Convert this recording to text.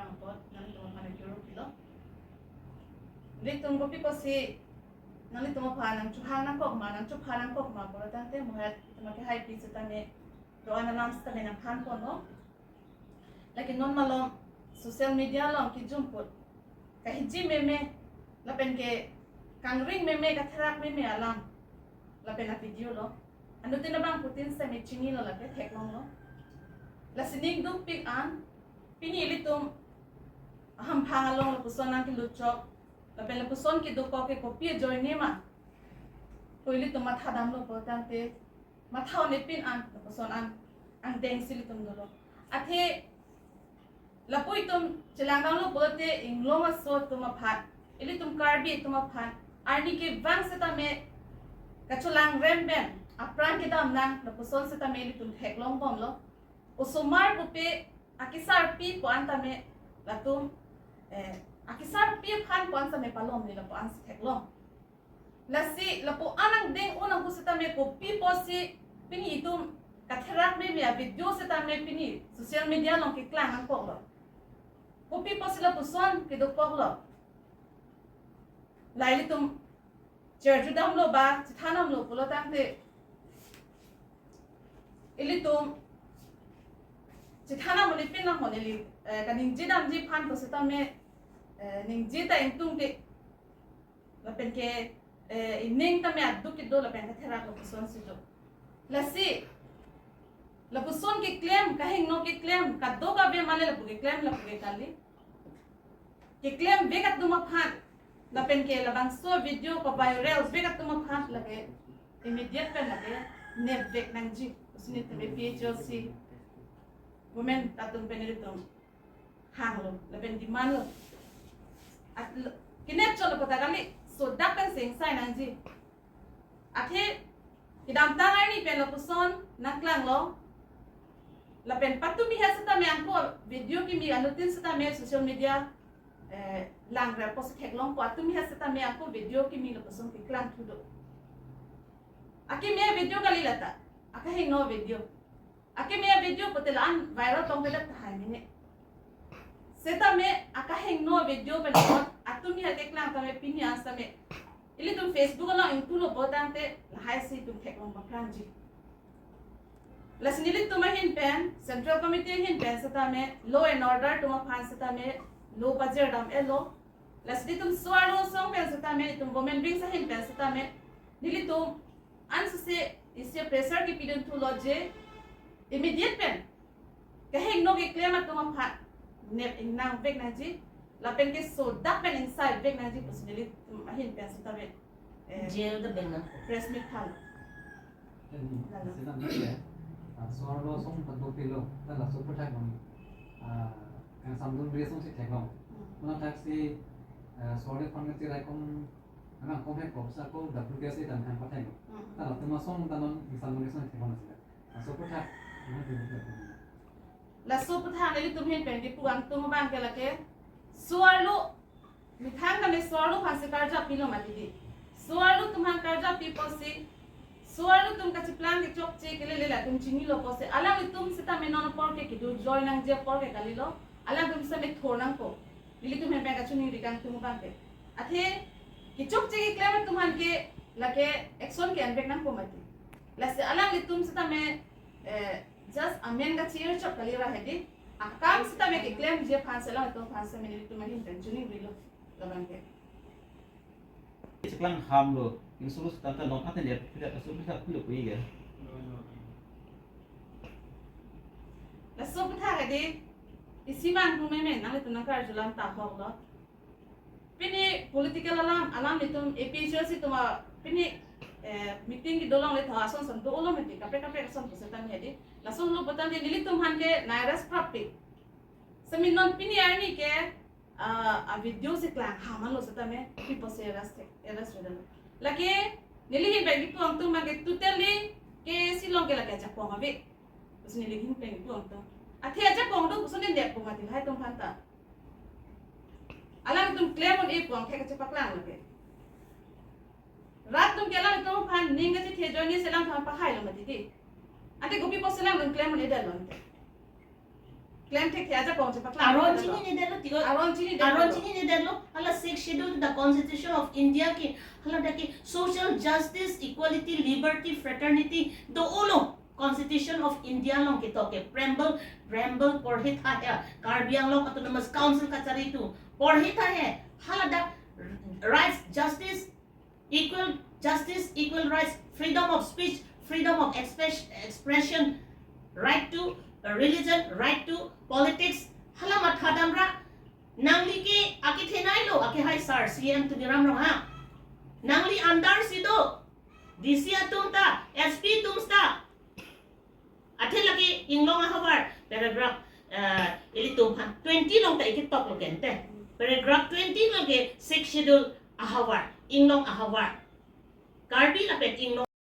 lang po nang tumapan ng Europe lo litong kopi ko si nang tumapan ng chuhanang kok ma por tante muhat tumaki high pitch tane doan na lang sa tane ng pan ko no lakin non malong social media long ki jumput kahit ji meme lapen ke kangring meme katrak meme alam lapen na video lo ano tinabang putin sa may chingi lo lapen tek long lo la sining dum ping an pinili tum ham phangalong la puson nang kiluchok lapen la puson ki duko ke kopi join nema toili tum matha dam lo potante matha ne pin an la puson an ang deng sili tum dolo athe lapoi tum chilangang lo bote ingloma so tum phat ili tum karbi tum phat arni ke bang seta me kachulang remben apran ke dam nang la puson seta me ili tum theklong bom lo usumar pupe akisar pi po antame latum akisar pi phan po antame palom ni lapo ans theklom lasi lapo anang deng unang kusitame ko pi po si pini itum katherak me mia video sitame pini social media long ki klang ang poklo ko pi po sila puson ki do poklo laili tum jerjudam lo ba chithanam lo pulo tangte ilitum Chithana muli pin na hone li kaning jidam ji phan ko sita me ning jita intung ti lapen ke ning ta me addu ki do lapen ka thera ko puson si jo lasi la puson ki claim kahing no ki claim ka do ka be male la puge claim la puge kali ki claim be ka tuma phan lapen ke labang so video ko viral be ka tuma phan lage immediate pen lage ne vek nang ji usni te me PHLC women tatung penelitum hanglo laben di manlo at kinep cholo ko tagali so dapen sing sai nanji athe kidam tangai ni pen lo puson naklang lo lapen patumi hasata me angko video ki mi anutin sata me social media lang ra post theklong ko atumi hasata me angko video ki mi lo puson ki klang thudo aki me video kali lata aka hing no video Aki me video potelan viral tong pedak tahai mine. Seta me aka heng no video pelon atumi hatek lang tame pini asta me. Ili tum Facebook lo intu lo botante lahai si tum theklong bakranji. Lasnili tum hin pen Central Committee hin pen seta me law and order tum phan seta me low budget dam elo. Lasdi tum swalo song pen seta me tum women wing sa hin pen seta me. Nili tum ans se isye pressure ki pidun tu loje immediate pen kahing no ki claim at tumam phat nep inang vek na ji la pen ke so dak pen inside vek na ji personally hin pen sa tabe jail the ben na press meet khal sina ni so lo song pan do pilo ta la so protect mon kan samdun bre song si thekong na taxi so le kon ti rai kom ana kom he ko sa ko WPS tan han pathai ta la tuma song tanon samdun song thekong na so protect la so putha le tum hin pen di puang tum bang ke la ke suarlu mithang ka me suarlu phase karja pilo mati di suarlu tumhan karja people si suarlu tum ka plan ke chok che ke le la tum chini lo pose alang tum sita me non por ke du join nang je por ke kali lo alang tum sa me thornang ko lili tum hen ka chuni ri kang tum bang ke athe ki chok che ke claim tumhan ke la ke action ke anbek nang ko mati la se alang li tum sita me just amen ga cheer chok kalira hedi akam sita me ke claim je phansela to phansa me ni tumari tensioni rilo laban ke Seklang ham lo insulus tanta non paten ya tidak asul bisa kulo kui ga la so putha hedi isimang tu me me nang tu nang kar julam ta hok lo pini political alam ni tum APHC tuma pini meeting ki dolong le thawa son son do olo meti kape son pusetan hedi la son lo botan de nili tum han ke nairas prapi sami non pini arni ke a video se klang haman lo seta me people se eras redal lake nili hi bagi tu ang tu mage tuteli ke silong ke lake japong ave us nili hin peng tu ang tu athi aja pong do puson de pong ati hai tum phanta alang tum claim on e pong ke ka paklang lake rat tum kelang tum phan ninga ti the joini selang tham pa khai lo mati ti ate gopi po selang tum claim on e dal lonte claim the aja pong paklang aro chini ni delo tigo Aron chini aron chini ne delo hala 6th schedule the constitution of India ki hala daki social justice equality liberty fraternity do ulo constitution of India long ki toke preamble porhit ha ya Karbiang long autonomous council ka charitu porhit ha hai hala da rights justice equal rights freedom of speech freedom of expression right to religion right to politics hala mathadamra nangli ke aki thenai lo aki hai sir CM tu diram rong ha nangli andar sido DC atumta SP tumsta athelaki inglong havar paragraph ili tumhan 20 long ta ikitok lo kente paragraph 20 lo ke 6th schedule ahavar inglong ahavar Karbi lapet inglong